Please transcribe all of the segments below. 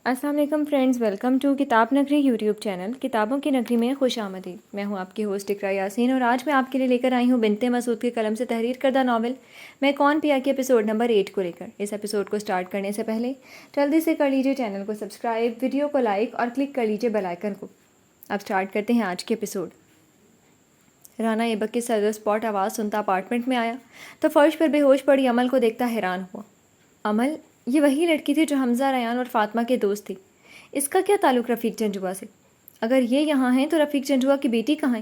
السلام علیکم friends, welcome to کتاب نگری یوٹیوب چینل کتابوں کی نگری میں خوش آمدید۔ میں ہوں آپ کی ہوسٹ اقراء یاسین اور آج میں آپ کے لیے لے کر آئی ہوں بنت مسعود کے قلم سے تحریر کردہ ناول میں کون پیا کے ایپیسوڈ نمبر 8 کو لے کر۔ اس ایپیسوڈ کو سٹارٹ کرنے سے پہلے جلدی سے کر لیجیے چینل کو سبسکرائب، ویڈیو کو لائک اور کلک کر لیجیے بیل آئیکن کو۔ اب سٹارٹ کرتے ہیں آج کے ایپیسوڈ۔ رانا ایبک کی سر اسپاٹ آواز سنتا اپارٹمنٹ میں آیا تو فرش پر بے ہوش پڑی عمل کو دیکھتا حیران ہوا۔ عمل، یہ وہی لڑکی تھی جو حمزہ، ریان اور فاطمہ کے دوست تھی۔ اس کا کیا تعلق رفیق جنجوا سے؟ اگر یہ یہاں ہیں تو رفیق جنجوا کی بیٹی کہاں ہے؟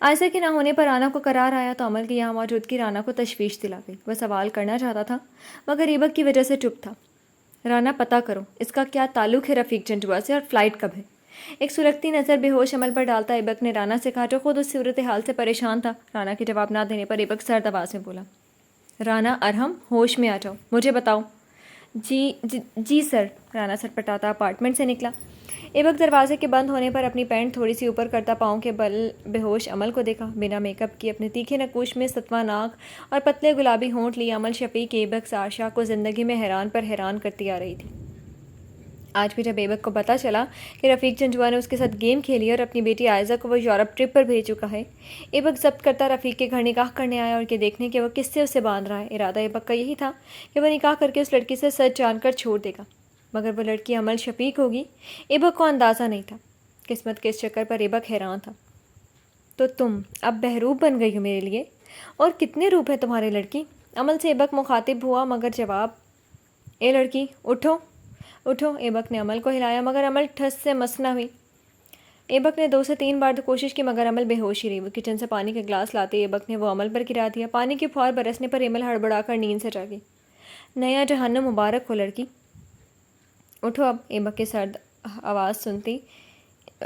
عائشہ کے نہ ہونے پر رانا کو قرار آیا تو عمل کی یہاں موجودگی رانا کو تشویش دلا گئی۔ وہ سوال کرنا چاہتا تھا مگر ایبک کی وجہ سے چپ تھا۔ رانا، پتہ کرو اس کا کیا تعلق ہے رفیق جنجوا سے، اور فلائٹ کب ہے؟ ایک سلگتی نظر بے ہوش عمل پر ڈالتا ایبک نے رانا سے کہا، جو خود اس صورتحال سے پریشان تھا۔ رانا کے جواب نہ دینے پر ایبک سرد آواز میں بولا، رانا ارحم، ہوش میں آ جاؤ، مجھے بتاؤ۔ جی سر۔ رانا سٹپٹاتا اپارٹمنٹ سے نکلا۔ ایبک دروازے کے بند ہونے پر اپنی پینٹ تھوڑی سی اوپر کرتا پاؤں کے بل بے ہوش عمل کو دیکھا۔ بنا میک اپ کی اپنے تیکھے نکوش میں ستواں ناک اور پتلے گلابی ہونٹ لیے عمل شفیق ایبک عائشہ کو زندگی میں حیران پر حیران کرتی آ رہی تھی۔ آج بھی جب ایبک کو پتہ چلا کہ رفیق جنجوا نے اس کے ساتھ گیم کھیلی اور اپنی بیٹی عائزہ کو وہ یورپ ٹرپ پر بھیج چکا ہے، ایبک ضبط کرتا رفیق کے گھر نکاح کرنے آیا اور یہ دیکھنے کہ وہ کس سے اسے باندھ رہا ہے۔ ارادہ ایبک کا یہی تھا کہ وہ نکاح کر کے اس لڑکی سے سچ جان کر چھوڑ دے گا، مگر وہ لڑکی عمل شفیق ہوگی، ایبک کو اندازہ نہیں تھا۔ قسمت کے اس چکر پر ایبک حیران تھا۔ تو تم اب بہروب بن گئی ہو میرے لیے؟ اور کتنے روپ ہیں تمہارے لڑکی؟ عمل سے ایبک مخاطب ہوا مگر جواب، اے لڑکی اٹھو اٹھو۔ ایبک نے عمل کو ہلایا مگر عمل ٹھس سے مس نہ ہوئی۔ ایبک نے 2 سے 3 بار کوشش کی مگر عمل بے ہوش ہی رہی۔ وہ کچن سے پانی کا گلاس لاتے ایبک نے وہ عمل پر گرا دیا۔ پانی کی پھوار برسنے پر عمل ہڑبڑا کر نیند سے جاگی۔ نیا جہنم مبارک ہو لڑکی، اٹھو اب۔ ایبک کی سرد آواز سنتی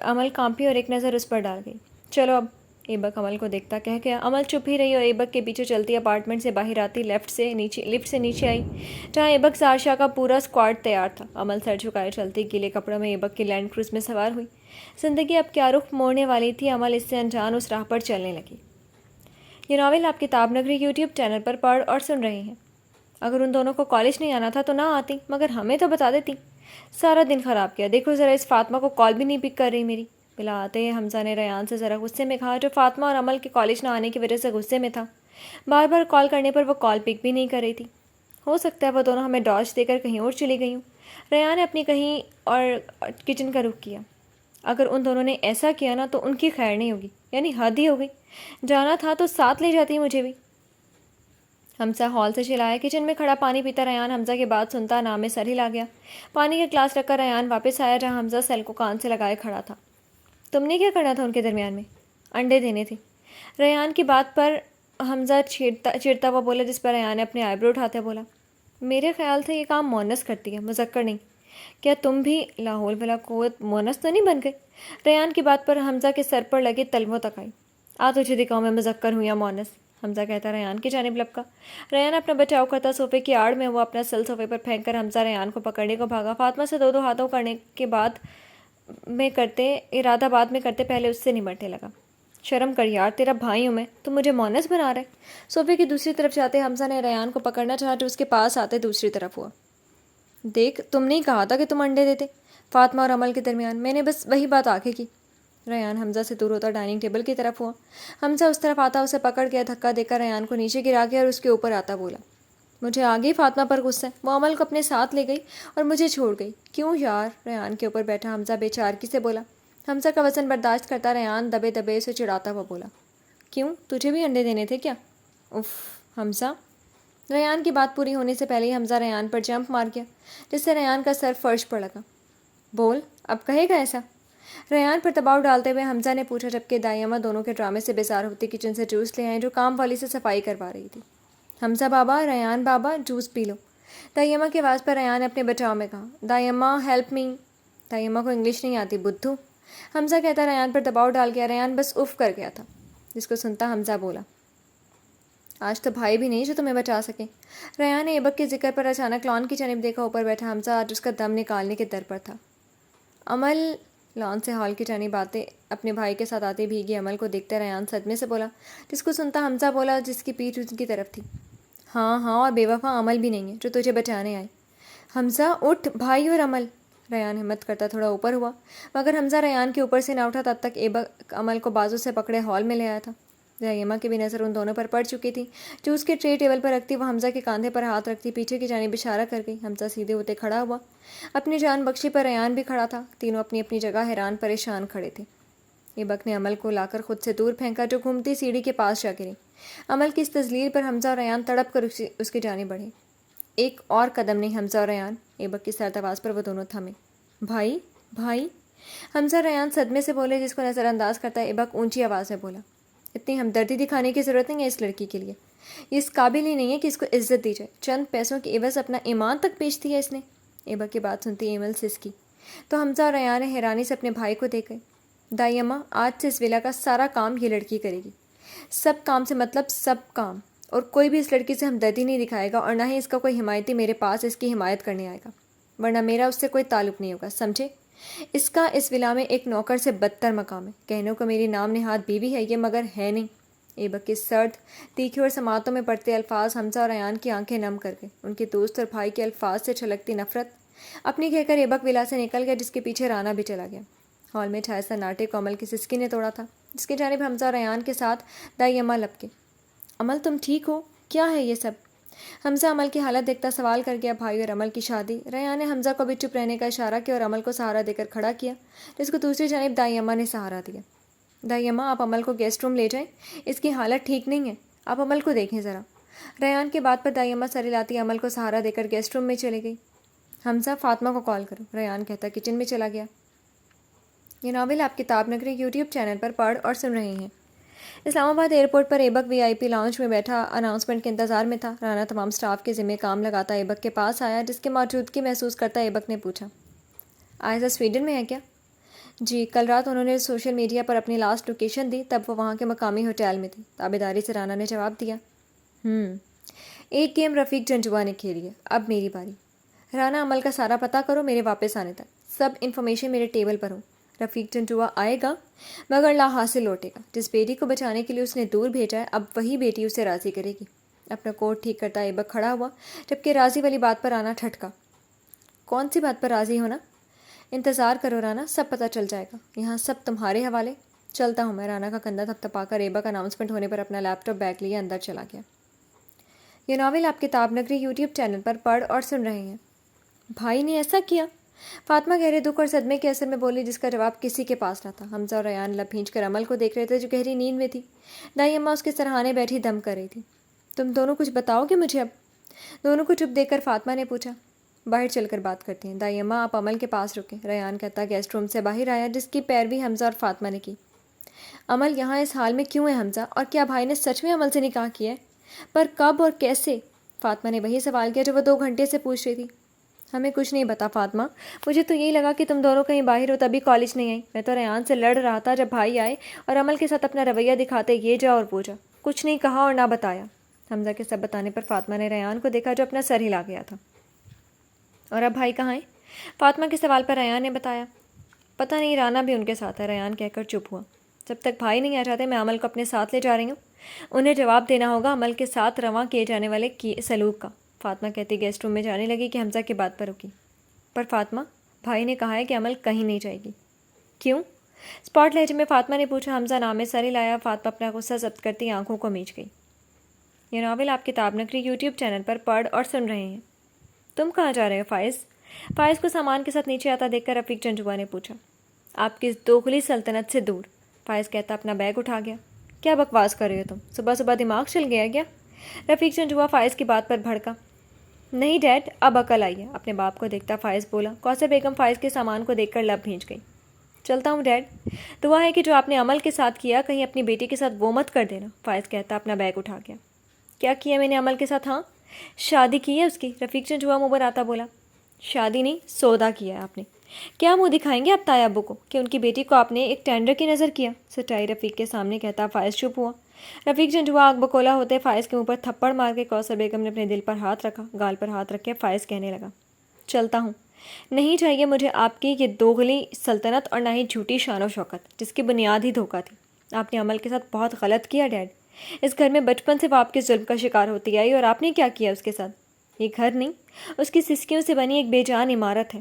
عمل کانپی اور ایک نظر اس پر ڈال گئی۔ چلو اب، ایبک عمل کو دیکھتا کہہ گیا۔ عمل چپ ہی رہی اور ایبک کے پیچھے چلتی اپارٹمنٹ سے باہر آتی لفٹ سے نیچے آئی، جہاں ایبک عائشہ کا پورا اسکواڈ تیار تھا۔ عمل سر جھکائے چلتی گیلے کپڑوں میں ایبک کی لینڈ کروز میں سوار ہوئی۔ زندگی اب کیا رخ موڑنے والی تھی، عمل اس سے انجان اس راہ پر چلنے لگی۔ یہ ناول آپ کتاب نگری یوٹیوب چینل پر پڑھ اور سن رہے ہیں۔ اگر ان دونوں کو کالج نہیں آنا تھا تو نہ آتی، مگر ہمیں تو بتا دیتی۔ سارا دن خراب کیا، دیکھو ذرا اس فاطمہ کو کال بھی نہیں پک کر رہی میری۔ بلا آتے حمزہ نے ریان سے ذرا غصے میں کہا، جو فاطمہ اور عمل کے کالج نہ آنے کی وجہ سے غصے میں تھا۔ بار بار کال کرنے پر وہ کال پک بھی نہیں کر رہی تھی۔ ہو سکتا ہے وہ دونوں ہمیں ڈاج دے کر کہیں اور چلی گئی ہوں۔ ریان نے اپنی کہیں اور کچن کا رخ کیا۔ اگر ان دونوں نے ایسا کیا نا تو ان کی خیر نہیں ہوگی، یعنی حد ہی ہو گئی۔ جانا تھا تو ساتھ لے جاتی مجھے بھی۔ حمزہ ہال سے چلایا۔ کچن میں کھڑا پانی پیتا ریان حمزہ کی بات سنتا نام میں سر ہلا گیا۔ پانی کا گلاس رکھ کر ریان واپس آیا جہاں حمزہ سیل کو کان سے لگائے کھڑا تھا۔ تم نے کیا کرنا تھا ان کے درمیان میں؟ انڈے دینے تھے۔ ریان کی بات پر حمزہ چڑھتا ہوا بولا، جس پر ریان نے اپنے آئی برو اٹھاتے بولا، میرے خیال سے یہ کام مونس کرتی ہے، مذکر نہیں۔ کیا تم بھی لا حول ولا قوت مونس تو نہیں بن گئے؟ ریان کی بات پر حمزہ کے سر پر لگے تلووں تک آئی۔ تجھے دکھاؤں میں مذکر ہوں یا مونس، حمزہ کہتا ریان کی جانب لپکا۔ ریان اپنا بچاؤ کرتا صوفے کی آڑ میں، وہ اپنا سل صوفے پر پھینک کر حمزہ ریان کو پکڑنے کو بھاگا۔ فاطمہ سے 2 ہاتھوں کرنے کے بعد ارادہ بعد میں کرتے پہلے اس سے نمٹنے لگا۔ شرم کر یار، تیرا بھائی ہوں میں، تم مجھے مونس بنا رہے۔ صوفے کی دوسری طرف جاتے حمزہ نے ریان کو پکڑنا چاہا جو اس کے پاس آتے دوسری طرف ہوا۔ دیکھ، تم نہیں کہا تھا کہ تم انڈے دیتے فاطمہ اور عمل کے درمیان، میں نے بس وہی بات آگے کی۔ ریان حمزہ سے دور ہوتا ڈائننگ ٹیبل کی طرف ہوا۔ حمزہ اس طرف آتا اسے پکڑ کے دھکا دے کر ریان کو نیچے گرا گیا اور اس کے اوپر آتا بولا، مجھے آگے فاطمہ پر غصہ ہے، وہ عمل کو اپنے ساتھ لے گئی اور مجھے چھوڑ گئی۔ کیوں یار؟ ریان کے اوپر بیٹھا حمزہ بے چارگی سے بولا۔ حمزہ کا وزن برداشت کرتا ریان دبے دبے اسے چڑھاتا ہوا بولا، کیوں، تجھے بھی انڈے دینے تھے کیا؟ اف حمزہ۔ ریان کی بات پوری ہونے سے پہلے ہی حمزہ ریان پر جمپ مار گیا، جس سے ریان کا سر فرش پر لگا۔ بول، اب کہے گا ایسا؟ ریان پر دباؤ ڈالتے ہوئے حمزہ نے پوچھا، جبکہ دائی اماں دونوں کے ڈرامے سے بیزار ہوتی کچن سے جوس لے آئیں جو کام والی سے صفائی کروا رہی تھی۔ حمزہ بابا، ریان بابا، جوس پی لو، دائی اماں کی آواز پر ریان نے اپنے بچاؤ میں کہا۔ دائی اماں ہیلپ می۔ دائی اماں کو انگلش نہیں آتی بدھو، حمزہ کہتا ریان پر دباؤ ڈال گیا۔ ریان بس اف کر گیا تھا، جس کو سنتا حمزہ بولا، آج تو بھائی بھی نہیں جو تمہیں بچا سکے۔ ریان نے ایبک کے ذکر پر اچانک لان کی جانب دیکھا۔ اوپر بیٹھا حمزہ آج اس کا دم نکالنے کے در پر تھا۔ عمل لان سے ہال کی جانب آتے اپنے بھائی کے ساتھ آتے بھیگی عمل کو دیکھتے ریان صدمے سے بولا، جس کو سنتا حمزہ بولا، جس کی پیٹھ ان کی طرف تھی، ہاں اور بے وفا عمل بھی نہیں ہے جو تجھے بچانے آئے۔ حمزہ اٹھ، بھائی اور عمل۔ ریان ہمت کرتا تھوڑا اوپر ہوا، مگر حمزہ ریان کے اوپر سے نہ اٹھا۔ تب تک ایبک عمل کو بازو سے پکڑے ہال میں لے آیا تھا۔ دائمہ کی بھی نظر ان دونوں پر پڑ چکی تھی۔ جو اس کے ٹرے ٹیبل پر رکھتی، وہ حمزہ کے کاندھے پر ہاتھ رکھتی پیچھے کی جانب اشارہ کر گئی۔ حمزہ سیدھے ہوتے کھڑا ہوا، اپنی جان بخشی پر ریان بھی کھڑا تھا۔ تینوں اپنی اپنی جگہ حیران پریشان کھڑے تھے۔ ایبک نے عمل کو لا کر خود سے دور پھینکا، جو گھومتی سیڑھی کے پاس جا گری۔ عمل کی اس تذلیل پر حمزہ اور ریان تڑپ کر اس کی جانب بڑھے۔ ایک اور قدم نہیں حمزہ اور ریان، ایبک کی سرد آواز پر وہ دونوں تھمے۔ بھائی بھائی، حمزہ ریان صدمے سے بولے، جس کو نظر انداز کرتا ہے ایبک اونچی آواز میں بولا، اتنی ہمدردی دکھانے کی ضرورت نہیں ہے اس لڑکی کے لیے، یہ اس قابل ہی نہیں ہے کہ اس کو عزت دی جائے، چند پیسوں کی عوض اپنا ایمان تک بیچ دیا اس نے۔ ایبک کی بات سنتی ایمل سسکی تو حمزہ اور ریان حیرانی سے اپنے بھائی کو دیکھ گئے۔ دائی اماں، آج سے اس ولا کا سارا کام یہ لڑکی کرے گی، سب کام سے مطلب سب کام، اور کوئی بھی اس لڑکی سے ہمدردی نہیں دکھائے گا، اور نہ ہی اس کا کوئی حمایتی میرے پاس اس کی حمایت کرنے آئے گا، ورنہ میرا اس سے کوئی تعلق نہیں ہوگا، سمجھے؟ اس کا اس ولا میں ایک نوکر سے بدتر مقام ہے، کہنے کو میری نام نہاد بیوی ہے یہ، مگر ہے نہیں۔ ایبک کے سرد، تیکھے اور سماعتوں میں پڑتے الفاظ حمزہ اور ریان کی آنکھیں نم کر گئے۔ ان کے دوست اور بھائی کے الفاظ سے چھلکتی نفرت اپنی کہہ کر ایبک ولا سے نکل گیا، جس کے پیچھے رانا بھی چلا گیا۔ ہال میں چھائے سناٹے کو عمل کی سسکی نے توڑا تھا، جس کی جانب حمزہ اور ریان کے ساتھ دائی اماں لپکے۔ عمل، تم ٹھیک ہو؟ کیا ہے یہ سب؟ حمزہ عمل کی حالت دیکھتا سوال کر گیا۔ بھائی اور عمل کی شادی؟ ریان نے حمزہ کو بھی چپ رہنے کا اشارہ کیا اور عمل کو سہارا دے کر کھڑا کیا، جس کو دوسری جانب دائی اماں نے سہارا دیا۔ دائی اماں، آپ عمل کو گیسٹ روم لے جائیں، اس کی حالت ٹھیک نہیں ہے، آپ عمل کو دیکھیں ذرا۔ ریان کی بات پر دائی اماں سر ہلاتی عمل کو سہارا دے کر گیسٹ روم میں چلے گئی۔ حمزہ، فاطمہ کو کال کرو، ریان کہتا کچن میں چلا گیا۔ یہ ناول آپ کتاب نگری یوٹیوب چینل پر پڑھ اور سن رہے ہیں۔ اسلام آباد ایئرپورٹ پر ایبک وی آئی پی لاؤنج میں بیٹھا اناؤنسمنٹ کے انتظار میں تھا۔ رانا تمام سٹاف کے ذمہ کام لگاتا ایبک کے پاس آیا، جس کی موجودگی محسوس کرتا ایبک نے پوچھا، آئزہ سویڈن میں ہے کیا؟ جی، کل رات انہوں نے سوشل میڈیا پر اپنی لاسٹ لوکیشن دی، تب وہ وہاں کے مقامی ہوٹل میں تھی، تابعداری سے رانا نے جواب دیا۔ ایک گیم رفیق جنجوا نے کھیلی ہے، اب میری باری۔ رانا، عمل کا سارا پتہ کرو میرے واپس آنے تک، سب انفارمیشن میرے ٹیبل پر ہو۔ رفیق جنجوا آئے گا مگر لا حاصل لوٹے گا۔ جس بیٹی کو بچانے کے لیے اس نے دور بھیجا ہے، اب وہی بیٹی اسے راضی کرے گی۔ اپنا کوٹ ٹھیک کرتا ایبک کھڑا ہوا، جبکہ راضی والی بات پر رانا ٹھٹکا۔ کون سی بات پر راضی ہونا؟ انتظار کرو رانا، سب پتہ چل جائے گا، یہاں سب تمہارے حوالے۔ چلتا ہوں میں۔ رانا کا کندھا تھپتھپا کر ایبک اناؤنسمنٹ ہونے پر اپنا لیپ ٹاپ بیگ لیے اندر چلا گیا۔ یہ ناول آپ کتاب نگری یوٹیوب چینل پر پڑھ اور سن رہے ہیں۔ بھائی نے ایسا کیا؟ فاطمہ گہرے دکھ اور صدمے کے اثر میں بولی، جس کا جواب کسی کے پاس نہ تھا۔ حمزہ اور ریان لب بھینچ کر عمل کو دیکھ رہے تھے، جو گہری نیند میں تھی۔ دائی اماں اس کے سرہانے بیٹھی دم کر رہی تھی۔ تم دونوں کچھ بتاؤ گے مجھے اب؟ دونوں کو چپ دیکھ کر فاطمہ نے پوچھا۔ باہر چل کر بات کرتے ہیں، دائی اماں آپ عمل کے پاس رکیں، ریان کہتا گیسٹ روم سے باہر آیا، جس کی پیروی حمزہ اور فاطمہ نے کی۔ عمل یہاں اس حال میں کیوں ہے حمزہ؟ اور کیا بھائی نے سچ میں عمل سے نکاح کیا ہے؟ پر کب اور کیسے؟ فاطمہ نے وہی سوال کیا جو وہ 2 گھنٹے سے پوچھ رہی تھی۔ ہمیں کچھ نہیں پتا فاطمہ، مجھے تو یہی لگا کہ تم دونوں کہیں باہر ہو تبھی کالج نہیں آئی۔ میں تو ریان سے لڑ رہا تھا جب بھائی آئے اور عمل کے ساتھ اپنا رویہ دکھاتے یہ جا اور وہ جا، کچھ نہیں کہا اور نہ بتایا۔ حمزہ کے سب بتانے پر فاطمہ نے ریان کو دیکھا، جو اپنا سر ہلا گیا تھا۔ اور اب بھائی کہاں ہیں؟ فاطمہ کے سوال پر ریان نے بتایا، پتہ نہیں، رانا بھی ان کے ساتھ ہے۔ ریان کہہ کر چپ ہوا۔ جب تک بھائی نہیں آ جاتے میں عمل کو اپنے ساتھ لے جا رہی ہوں، انہیں جواب دینا ہوگا عمل کے ساتھ رواں کیے جانے والے سلوک کا۔ فاطمہ کہتی گیسٹ روم میں جانے لگی کہ حمزہ کی بات پر رکی۔ پر فاطمہ، بھائی نے کہا ہے کہ عمل کہیں نہیں جائے گی۔ کیوں؟ اسپاٹ لہجے میں فاطمہ نے پوچھا۔ حمزہ نام میں سر ہلایا۔ فاطمہ اپنا غصہ ضبط کرتی آنکھوں کو میچ گئی۔ یہ ناول آپ کتاب نگری یوٹیوب چینل پر پڑھ اور سن رہے ہیں۔ تم کہاں جا رہے ہو فائز؟ فائز کو سامان کے ساتھ نیچے آتا دیکھ کر رفیق جنجوا نے پوچھا۔ آپ کی اس دوغلی سلطنت سے دور، فائز کہتا اپنا بیگ اٹھا گیا۔ کیا بکواس کر رہے ہو تم؟ صبح صبح دماغ چل گیا کیا؟ رفیق جنجوا فائز کی بات پر بھڑکا۔ نہیں ڈیڈ، اب عقل آئی ہے، اپنے باپ کو دیکھتا فائز بولا۔ کوثر بیگم فائز کے سامان کو دیکھ کر لب بھینچ گئی۔ چلتا ہوں ڈیڈ، دعا ہے کہ جو آپ نے عمل کے ساتھ کیا کہیں اپنی بیٹی کے ساتھ وہ مت کر دینا، فائز کہتا اپنا بیگ اٹھا گیا۔ کیا کیا میں نے عمل کے ساتھ؟ ہاں، شادی کی ہے اس کی، رفیق جنجوا منہ بناتا بولا۔ شادی نہیں، سودا کیا ہے آپ نے۔ کیا منہ دکھائیں گے آپ تایا ابو کو کہ ان کی بیٹی کو آپ نے ایک ٹینڈر کی نظر کیا؟ سچائی رفیق کے سامنے کہتا فائز چپ ہوا۔ رفیق جنجوا آگ بکولا ہوتے فائز کے منہ پر تھپڑ مار کے کوثر بیگم نے اپنے دل پر ہاتھ رکھا، گال پر ہاتھ رکھ کے فائز کہنے لگا، چلتا ہوں، نہیں چاہیے مجھے آپ کی یہ دوغلی سلطنت اور نہ ہی جھوٹی شان و شوکت، جس کی بنیاد ہی دھوکہ تھی۔ آپ نے عمل کے ساتھ بہت غلط کیا ڈیڈ، اس گھر میں بچپن سے وہ آپ کے ظلم کا شکار ہوتی آئی، اور آپ نے کیا کیا اس کے ساتھ؟ یہ گھر نہیں، اس کی سسکیوں سے بنی ایک بے جان عمارت ہے۔